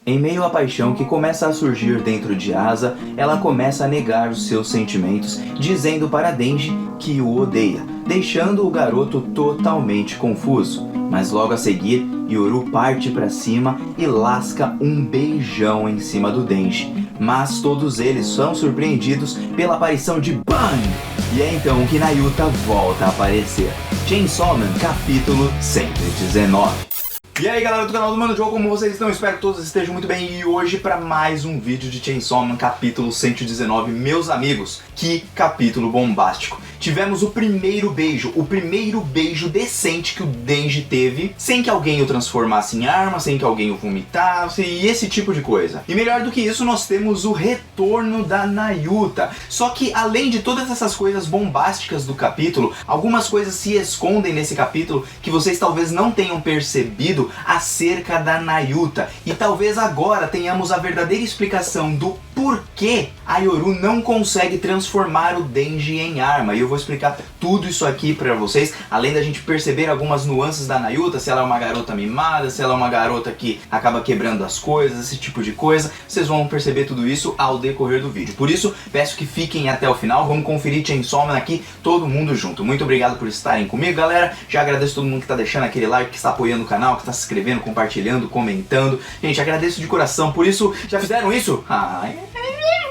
Em meio à paixão que começa a surgir dentro de Asa, ela começa a negar os seus sentimentos, dizendo para Denji que o odeia, deixando o garoto totalmente confuso. Mas logo a seguir, Yoru parte para cima e lasca um beijão em cima do Denji. Mas todos eles são surpreendidos pela aparição de Bang! E é então que Nayuta volta a aparecer. Chainsaw Man, capítulo 119. E aí galera do canal do Mano Joe, como vocês estão? Espero que todos estejam muito bem. E hoje para mais um vídeo de Chainsaw Man, capítulo 119. Meus amigos, que capítulo bombástico. Tivemos o primeiro beijo decente que o Denji teve, sem que alguém o transformasse em arma, sem que alguém o vomitasse e esse tipo de coisa. E melhor do que isso, nós temos o retorno da Nayuta. Só que além de todas essas coisas bombásticas do capítulo, algumas coisas se escondem nesse capítulo que vocês talvez não tenham percebido acerca da Nayuta. E talvez agora tenhamos a verdadeira explicação do porquê a Yoru não consegue transformar o Denji em arma. E eu vou explicar tudo isso aqui pra vocês, além da gente perceber algumas nuances da Nayuta, se ela é uma garota mimada, se ela é uma garota que acaba quebrando as coisas, esse tipo de coisa. Vocês vão perceber tudo isso ao decorrer do vídeo. Por isso, peço que fiquem até o final. Vamos conferir Chainsaw Man aqui, todo mundo junto. Muito obrigado por estarem comigo, galera. Já agradeço todo mundo que tá deixando aquele like, que está apoiando o canal, que tá se inscrevendo, compartilhando, comentando. Gente, agradeço de coração por isso. Já fizeram isso?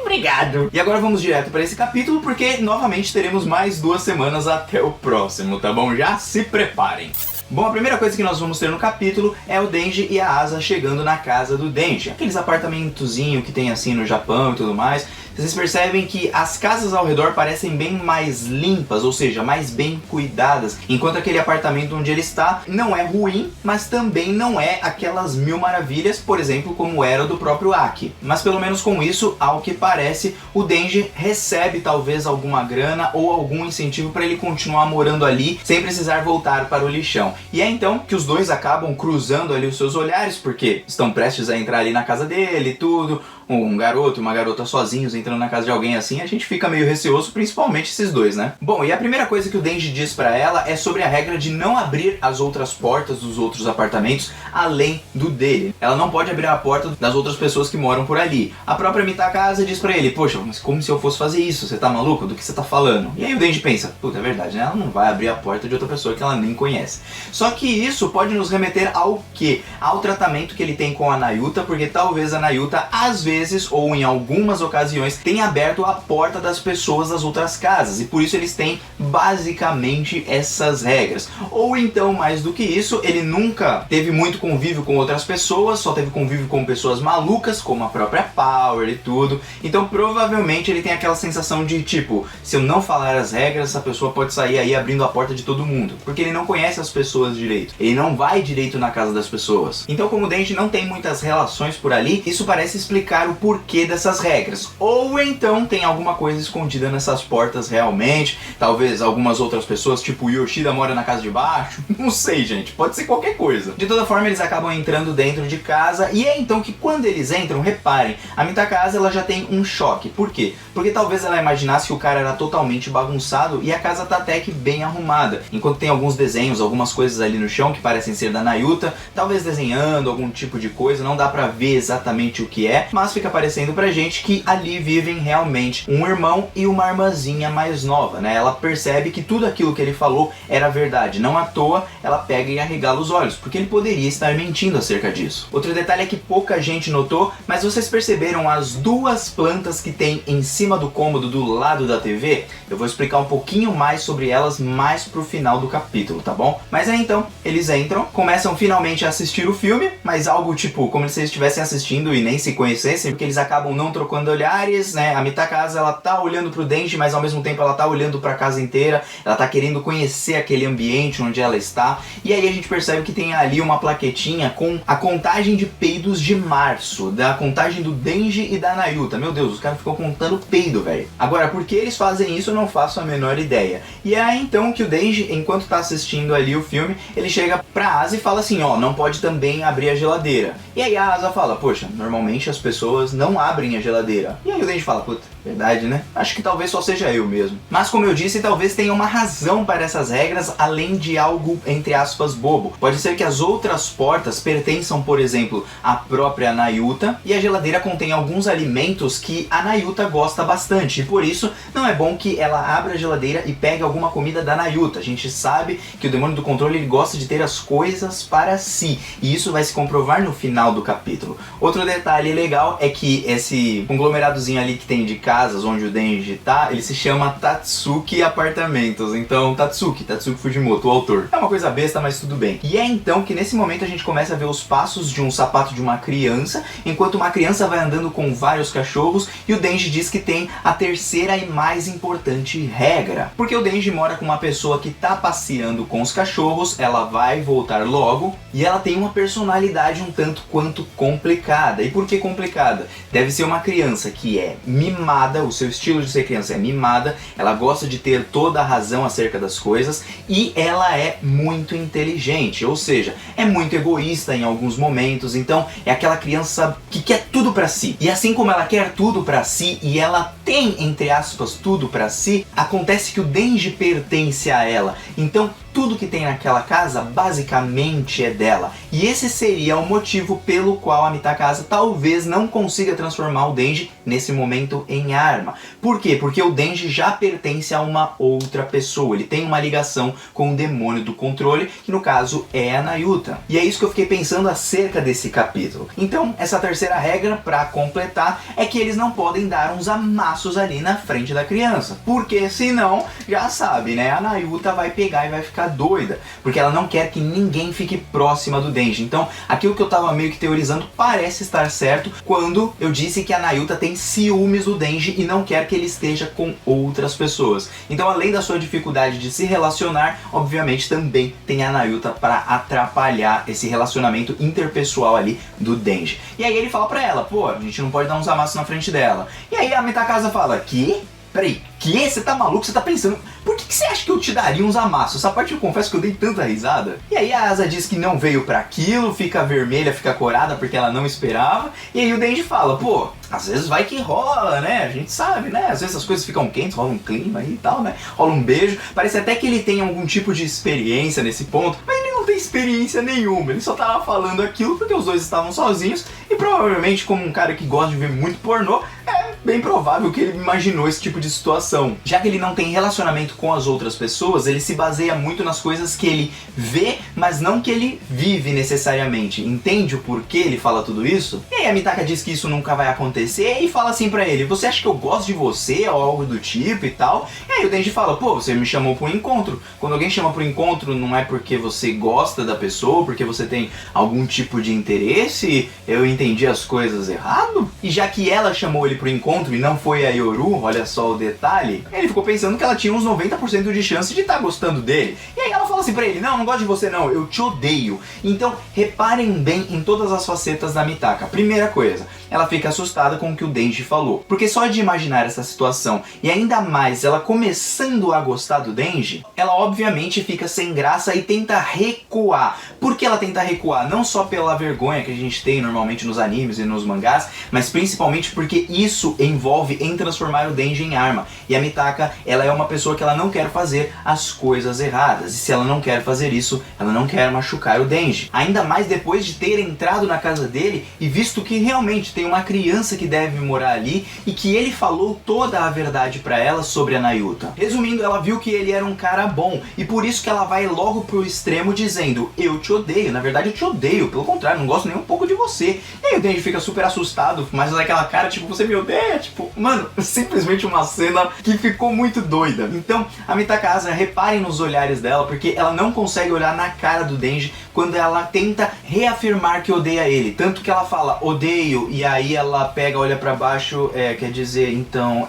Obrigado! E agora vamos direto para esse capítulo, porque novamente teremos mais 2 semanas até o próximo, tá bom? Já se preparem! Bom, a primeira coisa que nós vamos ter no capítulo é o Denji e a Asa chegando na casa do Denji. Aqueles apartamentozinhos que tem assim no Japão e tudo mais. Vocês percebem que as casas ao redor parecem bem mais limpas, ou seja, mais bem cuidadas. Enquanto aquele apartamento onde ele está não é ruim, mas também não é aquelas mil maravilhas, por exemplo, como era o do próprio Aki. Mas pelo menos com isso, ao que parece, o Denji recebe talvez alguma grana ou algum incentivo para ele continuar morando ali, sem precisar voltar para o lixão. E é então que os dois acabam cruzando ali os seus olhares, porque estão prestes a entrar ali na casa dele e tudo. Um garoto e uma garota sozinhos entrando na casa de alguém assim, a gente fica meio receoso, principalmente esses dois, né? Bom, e a primeira coisa que o Denji diz pra ela é sobre a regra de não abrir as outras portas dos outros apartamentos além do dele. Ela não pode abrir a porta das outras pessoas que moram por ali. A própria Mitakaza diz pra ele: poxa, mas como se eu fosse fazer isso? Você tá maluco? Do que você tá falando? E aí o Denji pensa: puta, é verdade, né? Ela não vai abrir a porta de outra pessoa que ela nem conhece. Só que isso pode nos remeter ao quê? Ao tratamento que ele tem com a Nayuta, porque talvez a Nayuta, às vezes, ou em algumas ocasiões, tem aberto a porta das pessoas das outras casas, e por isso eles têm basicamente essas regras. Ou então, mais do que isso, ele nunca teve muito convívio com outras pessoas, só teve convívio com pessoas malucas, como a própria Power e tudo. Então provavelmente ele tem aquela sensação de tipo, se eu não falar as regras, essa pessoa pode sair aí abrindo a porta de todo mundo, porque ele não conhece as pessoas direito, ele não vai direito na casa das pessoas. Então, como o Denji não tem muitas relações por ali, isso parece explicar o porquê dessas regras. Ou então tem alguma coisa escondida nessas portas realmente, talvez algumas outras pessoas, tipo o Yoshida mora na casa de baixo, não sei, gente, pode ser qualquer coisa. De toda forma, eles acabam entrando dentro de casa, e é então que quando eles entram, reparem, a Mitakaza ela já tem um choque. Por quê? Porque talvez ela imaginasse que o cara era totalmente bagunçado e a casa tá até que bem arrumada, enquanto tem alguns desenhos, algumas coisas ali no chão que parecem ser da Nayuta, talvez desenhando algum tipo de coisa, não dá pra ver exatamente o que é, mas fica parecendo pra gente que ali vivem realmente um irmão e uma irmãzinha mais nova, né? Ela percebe que tudo aquilo que ele falou era verdade, não à toa ela pega e arregala os olhos, porque ele poderia estar mentindo acerca disso. Outro detalhe é que pouca gente notou, mas vocês perceberam as 2 plantas que tem em cima do cômodo do lado da TV? Eu vou explicar um pouquinho mais sobre elas mais pro final do capítulo, tá bom? Mas aí então, eles entram, começam finalmente a assistir o filme, mas algo tipo, como se eles estivessem assistindo e nem se conhecessem, porque eles acabam não trocando olhares, né? A Mitakaza, ela tá olhando pro Denji, mas ao mesmo tempo ela tá olhando pra casa inteira, ela tá querendo conhecer aquele ambiente onde ela está, e aí a gente percebe que tem ali uma plaquetinha com a contagem de peidos de março, da contagem do Denji e da Nayuta. Meu Deus, os caras ficam contando peido, velho. Agora, por que eles fazem isso, eu não faço a menor ideia. E é aí então que o Denji, enquanto tá assistindo ali o filme, ele chega pra Asa e fala assim, ó, não pode também abrir a geladeira. E aí a Asa fala, poxa, normalmente as pessoas pessoas não abrem a geladeira. E aí o Denji fala, puta, verdade, né? Acho que talvez só seja eu mesmo. Mas como eu disse, talvez tenha uma razão para essas regras, além de algo, entre aspas, bobo. Pode ser que as outras portas pertençam, por exemplo, à própria Nayuta, e a geladeira contém alguns alimentos que a Nayuta gosta bastante, e por isso não é bom que ela abra a geladeira e pegue alguma comida da Nayuta. A gente sabe que o demônio do controle ele gosta de ter as coisas para si, e isso vai se comprovar no final do capítulo. Outro detalhe legal é que esse conglomeradozinho ali que tem de casas onde o Denji tá, ele se chama Tatsuki Apartamentos. Então, Tatsuki Fujimoto, o autor. É uma coisa besta, mas tudo bem. E é então que nesse momento a gente começa a ver os passos de um sapato de uma criança, enquanto uma criança vai andando com vários cachorros, e o Denji diz que tem a terceira e mais importante regra. Porque o Denji mora com uma pessoa que tá passeando com os cachorros, ela vai voltar logo, e ela tem uma personalidade um tanto quanto complicada. E por que complicada? Deve ser uma criança que é mimada, o seu estilo de ser criança é mimada, ela gosta de ter toda a razão acerca das coisas, e ela é muito inteligente, ou seja, é muito egoísta em alguns momentos. Então é aquela criança que quer tudo pra si. E assim como ela quer tudo pra si, e ela tem, entre aspas, tudo pra si, acontece que o Denji pertence a ela. Então tudo que tem naquela casa basicamente é dela. E esse seria o motivo pelo qual a Mitaka talvez não consiga transformar o Denji nesse momento em arma. Por quê? Porque o Denji já pertence a uma outra pessoa. Ele tem uma ligação com o demônio do controle, que no caso é a Nayuta. E é isso que eu fiquei pensando acerca desse capítulo. Então, essa terceira regra, para completar, é que eles não podem dar uns amassos ali na frente da criança. Porque senão, já sabe, né? A Nayuta vai pegar e vai ficar doida, porque ela não quer que ninguém fique próxima do Denji. Então, aquilo que eu tava meio que teorizando parece estar certo quando eu disse que a Nayuta tem ciúmes do Denji e não quer que ele esteja com outras pessoas. Então, além da sua dificuldade de se relacionar, obviamente também tem a Nayuta para atrapalhar esse relacionamento interpessoal ali do Denji. E aí ele fala pra ela, pô, a gente não pode dar uns amassos na frente dela. E aí a Mitaka fala, que? Peraí, que? Você tá maluco? Você tá pensando... Por que você acha que eu te daria uns amassos? Essa parte eu confesso que eu dei tanta risada. E aí a Asa diz que não veio pra aquilo, fica vermelha, fica corada porque ela não esperava. E aí o Denji fala, pô, às vezes vai que rola, né? A gente sabe, né? Às vezes as coisas ficam quentes, rola um clima aí e tal, né? Rola um beijo. Parece até que ele tem algum tipo de experiência nesse ponto, mas ele não tem experiência nenhuma. Ele só tava falando aquilo porque os dois estavam sozinhos e provavelmente, como um cara que gosta de ver muito pornô, é bem provável que ele imaginou esse tipo de situação. Já que ele não tem relacionamento com as outras pessoas, ele se baseia muito nas coisas que ele vê, mas não que ele vive necessariamente. Entende o porquê ele fala tudo isso? E aí a Mitaka diz que isso nunca vai acontecer e fala assim pra ele, você acha que eu gosto de você ou algo do tipo e tal? E aí o Denji fala, pô, você me chamou pro encontro. Quando alguém chama pro encontro, não é porque você gosta da pessoa, porque você tem algum tipo de interesse? Eu entendi as coisas errado? E já que ela chamou ele pro encontro e não foi a Yoru, olha só o detalhe, ele ficou pensando que ela tinha uns 90% de chance de estar gostando dele. E aí ela fala assim pra ele, não gosto de você não, eu te odeio. Então reparem bem em todas as facetas da Mitaka. Primeira coisa, ela fica assustada com o que o Denji falou, porque só de imaginar essa situação, e ainda mais ela começando a gostar do Denji, ela obviamente fica sem graça e tenta recuar. Por que ela tenta recuar? Não só pela vergonha que a gente tem normalmente nos animes e nos mangás, mas principalmente porque isso envolve em transformar o Denji em arma. E a Mitaka, ela é uma pessoa que ela não quer fazer as coisas erradas. E se ela não quer fazer isso, ela não quer machucar o Denji. Ainda mais depois de ter entrado na casa dele e visto que realmente tem uma criança que deve morar ali e que ele falou toda a verdade pra ela sobre a Nayuta. Resumindo, ela viu que ele era um cara bom e por isso que ela vai logo pro extremo dizendo, eu te odeio, na verdade eu te odeio, pelo contrário, não gosto nem um pouco de você. E aí o Denji fica super assustado, mas daquela cara, tipo, você me odeia? Tipo, mano, simplesmente uma cena que ficou muito doida. Então, a Mitaka, reparem nos olhares dela, porque ela não consegue olhar na cara do Denji quando ela tenta reafirmar que odeia ele. Tanto que ela fala, odeio, e aí ela pega, olha pra baixo, quer dizer, então,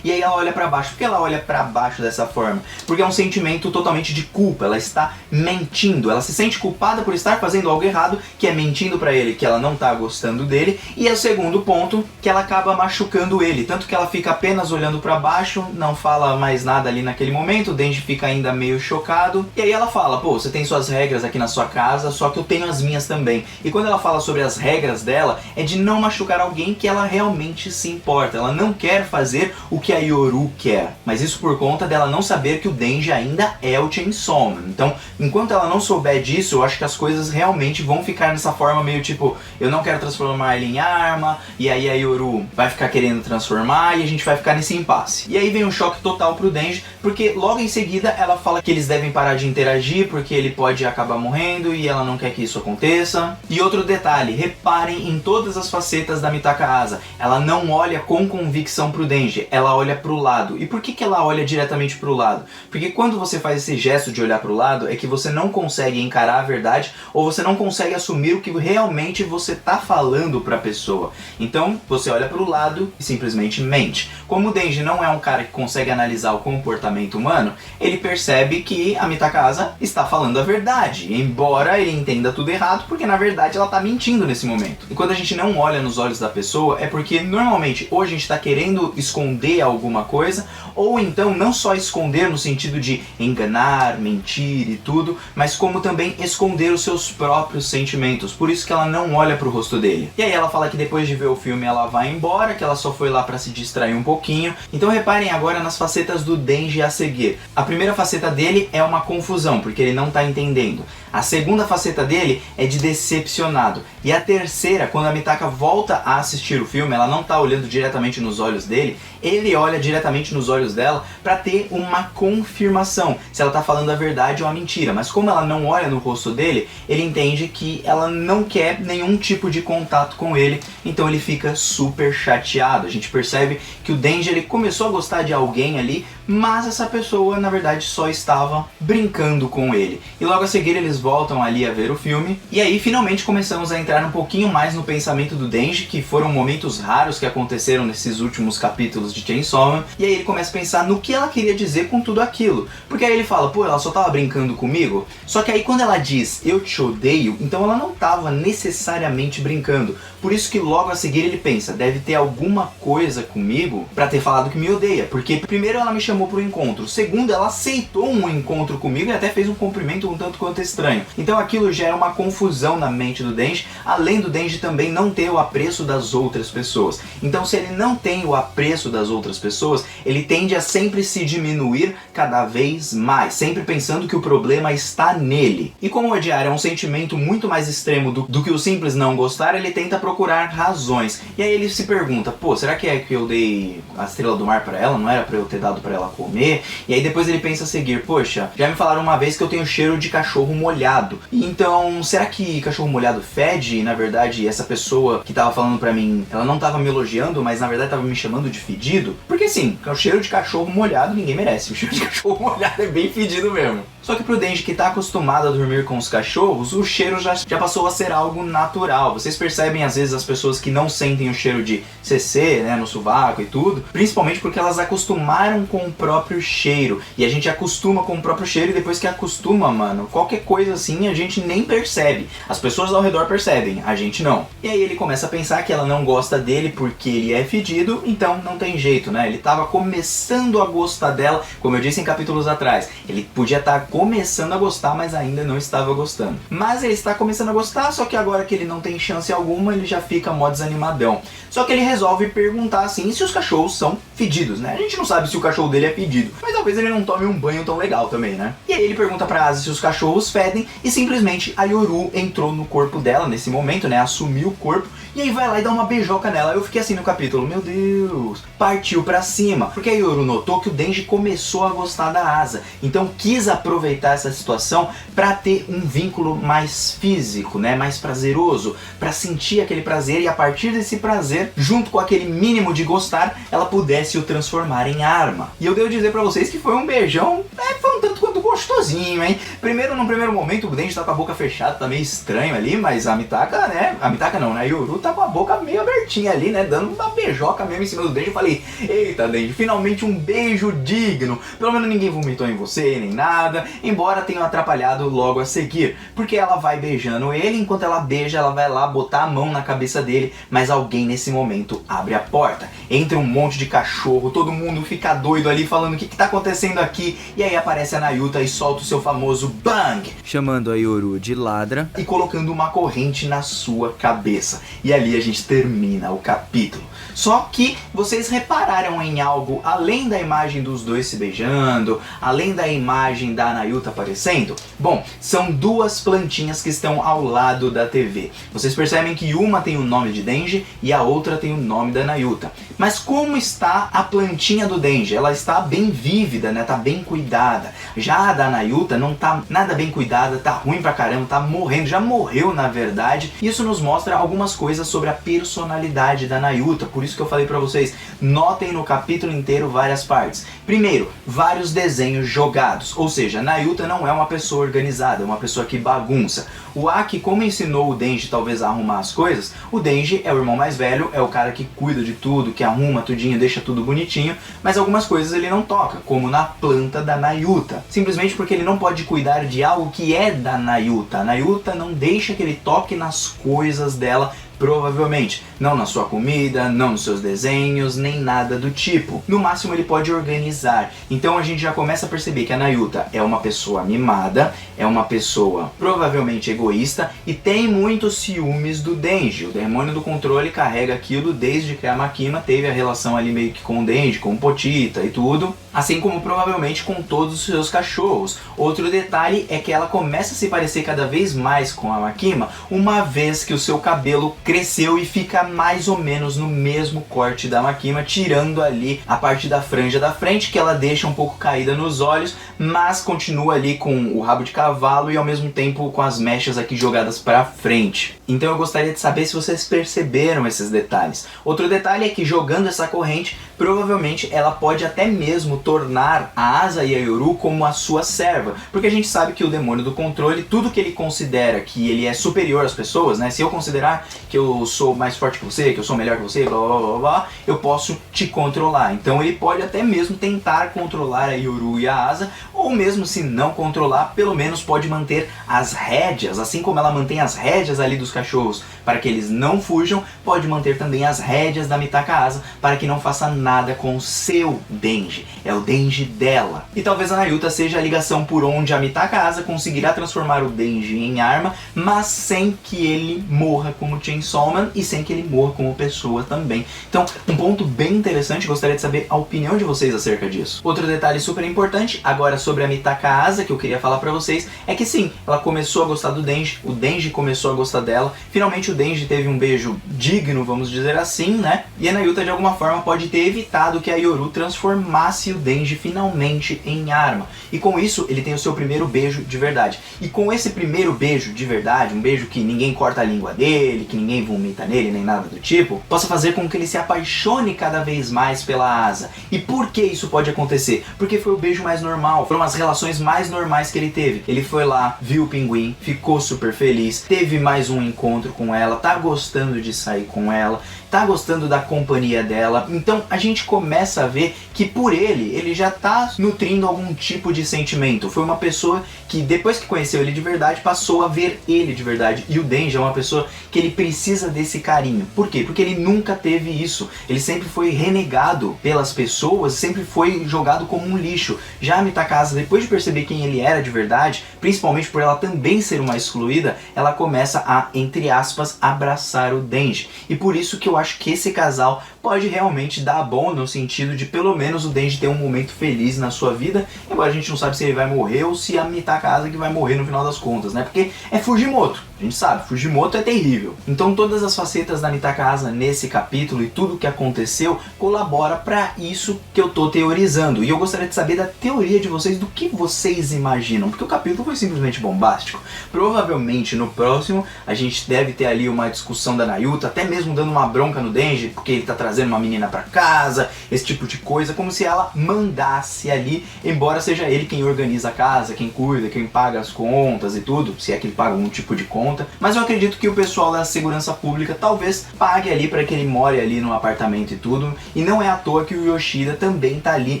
e aí ela olha pra baixo. Por que ela olha pra baixo dessa forma? Porque é um sentimento totalmente de culpa, ela está mentindo, ela se sente culpada por estar fazendo algo errado, que é mentindo pra ele que ela não tá gostando dele, e é o segundo ponto, que ela acaba machucando ele, tanto que ela fica apenas olhando pra baixo, não fala mais nada ali naquele momento, o Denji fica ainda meio chocado, e aí aí ela fala, pô, você tem suas regras aqui na sua casa, só que eu tenho as minhas também. E quando ela fala sobre as regras dela, é de não machucar alguém que ela realmente se importa. Ela não quer fazer o que a Yoru quer, mas isso por conta dela não saber que o Denji ainda é o Chainsaw Man. Então, enquanto ela não souber disso, eu acho que as coisas realmente vão ficar nessa forma meio tipo, eu não quero transformar ele em arma, e aí a Yoru vai ficar querendo transformar e a gente vai ficar nesse impasse. E aí vem um choque total pro Denji, porque logo em seguida ela fala que eles devem parar de interagir porque ele pode acabar morrendo e ela não quer que isso aconteça. E outro detalhe, reparem em todas as facetas da Mitaka Asa. Ela não olha com convicção pro Denji, ela olha pro lado. E por que ela olha diretamente pro lado? Porque quando você faz esse gesto de olhar pro lado, é que você não consegue encarar a verdade ou você não consegue assumir o que realmente você tá falando pra pessoa. Então, você olha pro lado e simplesmente mente. Como o Denji não é um cara que consegue analisar o comportamento humano, ele percebe que a Mitaka Asa está falando a verdade, embora ele entenda tudo errado, porque na verdade ela tá mentindo nesse momento. E quando a gente não olha nos olhos da pessoa, é porque normalmente ou a gente tá querendo esconder alguma coisa, ou então não só esconder no sentido de enganar, mentir e tudo, mas como também esconder os seus próprios sentimentos. Por isso que ela não olha pro rosto dele. E aí ela fala que depois de ver o filme ela vai embora, que ela só foi lá pra se distrair um pouquinho. Então reparem agora nas facetas do Denji a seguir. A primeira faceta dele é uma confusão, porque ele não tá entendendo. A segunda faceta dele é de decepcionado. E a terceira, quando a Mitaka volta a assistir o filme, ela não tá olhando diretamente nos olhos dele, ele olha diretamente nos olhos dela para ter uma confirmação se ela tá falando a verdade ou a mentira. Mas como ela não olha no rosto dele, ele entende que ela não quer nenhum tipo de contato com ele, então ele fica super chateado. A gente percebe que o Denji ele começou a gostar de alguém ali, mas essa pessoa na verdade só estava brincando com ele. E logo a seguir eles voltam ali a ver o filme, e aí finalmente começamos a entrar um pouquinho mais no pensamento do Denji, que foram momentos raros que aconteceram nesses últimos capítulos de Chainsaw Man, e aí ele começa a pensar no que ela queria dizer com tudo aquilo. Porque aí ele fala, pô, ela só tava brincando comigo? Só que aí quando ela diz, eu te odeio, então ela não tava necessariamente brincando. Por isso que logo a seguir ele pensa, deve ter alguma coisa comigo pra ter falado que me odeia. Porque primeiro ela me chamou pro encontro, segundo ela aceitou um encontro comigo e até fez um cumprimento um tanto quanto estranho. Então aquilo gera uma confusão na mente do Denji, além do Denji também não ter o apreço das outras pessoas. Então se ele não tem o apreço das outras pessoas, ele tende a sempre se diminuir cada vez mais, sempre pensando que o problema está nele. E como odiar é um sentimento muito mais extremo do que o simples não gostar, ele tenta procurar razões. E aí ele se pergunta, pô, será que é que eu dei a estrela do mar pra ela? Não era pra eu ter dado pra ela comer? E aí depois ele pensa a seguir, poxa, já me falaram uma vez que eu tenho cheiro de cachorro molhado. Então, será que cachorro molhado fede? E na verdade essa pessoa que tava falando pra mim, ela não tava me elogiando, mas na verdade tava me chamando de fedido? Porque sim, o cheiro de cachorro molhado ninguém merece. O cheiro de cachorro molhado é bem fedido mesmo. Só que pro Denji que tá acostumado a dormir com os cachorros, o cheiro já passou a ser algo natural. Vocês percebem às vezes as pessoas que não sentem o cheiro de CC, né, no sovaco e tudo, principalmente porque elas acostumaram com o próprio cheiro. E a gente acostuma com o próprio cheiro e depois que acostuma, mano, qualquer coisa assim a gente nem percebe. As pessoas ao redor percebem, a gente não. E aí ele começa a pensar que ela não gosta dele porque ele é fedido, então não tem jeito, né? Ele tava começando a gostar dela, como eu disse em capítulos atrás. Ele podia estar começando a gostar, mas ainda não estava gostando. Mas ele está começando a gostar, só que agora que ele não tem chance alguma, ele já fica mó desanimadão. Só que ele resolve perguntar assim se os cachorros são fedidos, né? A gente não sabe se o cachorro dele é fedido, mas talvez ele não tome um banho tão legal também, né? E aí ele pergunta pra Asa se os cachorros fedem e simplesmente a Yoru entrou no corpo dela nesse momento, né? Assumiu o corpo e aí vai lá e dá uma beijoca nela. Eu fiquei assim no capítulo, meu Deus, partiu pra cima. Porque a Yoru notou que o Denji começou a gostar da Asa, então quis aproveitar essa situação pra ter um vínculo mais físico, né? Mais prazeroso, pra sentir aquele prazer e a partir desse prazer, junto com aquele mínimo de gostar, ela pudesse o transformar em arma. E eu devo dizer pra vocês que foi um beijão, foi um tanto quanto gostosinho, hein? Primeiro, num primeiro momento, o Denji tá com a boca fechada, tá meio estranho ali, mas a Mitaka, né? A Mitaka não, né? A Yoru tá com a boca meio abertinha ali, né? Dando uma beijoca mesmo em cima do Denji. Eu falei, eita, Denji, finalmente um beijo digno. Pelo menos ninguém vomitou em você, nem nada, embora tenha atrapalhado logo a seguir. Porque ela vai beijando ele, enquanto ela beija, ela vai lá botar a mão na cabeça dele, mas alguém nesse momento abre a porta. Entra um monte de cachorro, todo mundo fica doido ali falando o que tá acontecendo aqui, e aí aparece a Nayuta e solta o seu famoso bang, chamando a Yoru de ladra e colocando uma corrente na sua cabeça. E ali a gente termina o capítulo. Só que vocês repararam em algo além da imagem dos dois se beijando, além da imagem da Nayuta aparecendo? Bom, são duas plantinhas que estão ao lado da TV. Vocês percebem que uma tem o nome de Denji e a outra tem o nome da Nayuta. Mas como está a plantinha do Denji? Ela está bem vívida, né? Tá bem cuidada. Já a da Nayuta não tá nada bem cuidada, tá ruim pra caramba, tá morrendo, já morreu na verdade. Isso nos mostra algumas coisas sobre a personalidade da Nayuta. Por isso que eu falei pra vocês, notem no capítulo inteiro várias partes. Primeiro, vários desenhos jogados, ou seja, Nayuta não é uma pessoa organizada, é uma pessoa que bagunça. O Aki, como ensinou o Denji talvez a arrumar as coisas, o Denji é o irmão mais velho, é o cara que cuida de tudo, que arruma tudinho, deixa tudo bonitinho, mas algumas coisas ele não toca, como na planta da Nayuta, simplesmente porque ele não pode cuidar de algo que é da Nayuta. A Nayuta não deixa que ele toque nas coisas dela, provavelmente. Não na sua comida, não nos seus desenhos, nem nada do tipo. No máximo ele pode organizar. Então a gente já começa a perceber que a Nayuta é uma pessoa mimada, é uma pessoa provavelmente egoísta e tem muitos ciúmes do Denji. O demônio do controle carrega aquilo desde que a Makima teve a relação ali meio que com o Denji, com o Pochita e tudo. Assim como provavelmente com todos os seus cachorros. Outro detalhe é que ela começa a se parecer cada vez mais com a Makima, uma vez que o seu cabelo cresceu e fica mais ou menos no mesmo corte da Makima, tirando ali a parte da franja da frente, que ela deixa um pouco caída nos olhos, mas continua ali com o rabo de cavalo e ao mesmo tempo com as mechas aqui jogadas para frente. Então eu gostaria de saber se vocês perceberam esses detalhes. Outro detalhe é que jogando essa corrente, provavelmente ela pode até mesmo tornar a Asa e a Yoru como a sua serva, porque a gente sabe que o demônio do controle, tudo que ele considera que ele é superior às pessoas, né? Se eu considerar que eu sou mais forte que você, que eu sou melhor que você, blá blá blá blá, eu posso te controlar. Então ele pode até mesmo tentar controlar a Yoru e a Asa, ou mesmo se não controlar, pelo menos pode manter as rédeas, assim como ela mantém as rédeas ali dos cachorros para que eles não fujam, pode manter também as rédeas da Mitaka Asa para que não faça nada com o seu Denji. É o Denji dela. E talvez a Nayuta seja a ligação por onde a Mitaka Asa conseguirá transformar o Denji em arma, mas sem que ele morra como Chainsaw Man e sem que ele morra como pessoa também. Então, um ponto bem interessante, gostaria de saber a opinião de vocês acerca disso. Outro detalhe super importante, agora sobre a Mitaka Asa, que eu queria falar pra vocês, é que sim, ela começou a gostar do Denji, o Denji começou a gostar dela, finalmente o Denji teve um beijo digno, vamos dizer assim, né? E a Nayuta de alguma forma pode ter evitado que a Yoru transformasse o Denji finalmente em arma. E com isso, ele tem o seu primeiro beijo de verdade. E com esse primeiro beijo de verdade, um beijo que ninguém corta a língua dele, que ninguém vomita nele, nem nada do tipo, possa fazer com que ele se apaixone cada vez mais pela Asa. E por que isso pode acontecer? Porque foi o beijo mais normal, foram as relações mais normais que ele teve. Ele foi lá, viu o pinguim, ficou super feliz, teve mais um encontro com ela, tá gostando de sair com ela, tá gostando da companhia dela. Então a gente começa a ver que por ele já tá nutrindo algum tipo de sentimento. Foi uma pessoa que depois que conheceu ele de verdade, passou a ver ele de verdade. E o Denji é uma pessoa que ele precisa desse carinho. Por quê? Porque ele nunca teve isso. Ele sempre foi renegado pelas pessoas, sempre foi jogado como um lixo. Já a Mitaka Asa, depois de perceber quem ele era de verdade, principalmente por ela também ser uma excluída, ela começa a, entre aspas, abraçar o Denji. E por isso que eu acho que esse casal pode realmente dar bom, no sentido de pelo menos o Denji ter um momento feliz na sua vida. Agora a gente não sabe se ele vai morrer ou se a Mitaka Asa que vai morrer no final das contas, né? Porque é Fujimoto. A gente sabe, Fujimoto é terrível. Então todas as facetas da Mitaka Asa nesse capítulo e tudo o que aconteceu colabora para isso que eu tô teorizando. E eu gostaria de saber da teoria de vocês, do que vocês imaginam, porque o capítulo foi simplesmente bombástico. Provavelmente no próximo a gente deve ter ali uma discussão da Nayuta, até mesmo dando uma bronca no Denji, porque ele tá trazendo uma menina pra casa, esse tipo de coisa, como se ela mandasse ali, embora seja ele quem organiza a casa, quem cuida, quem paga as contas e tudo, se é que ele paga algum tipo de conta. Mas eu acredito que o pessoal da segurança pública talvez pague ali para que ele more ali no apartamento e tudo, e não é à toa que o Yoshida também tá ali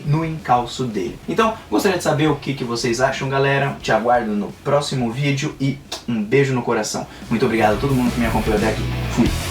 no encalço dele. Então, gostaria de saber o que vocês acham, galera. Te aguardo no próximo vídeo e um beijo no coração. Muito obrigado a todo mundo que me acompanhou até aqui. Fui!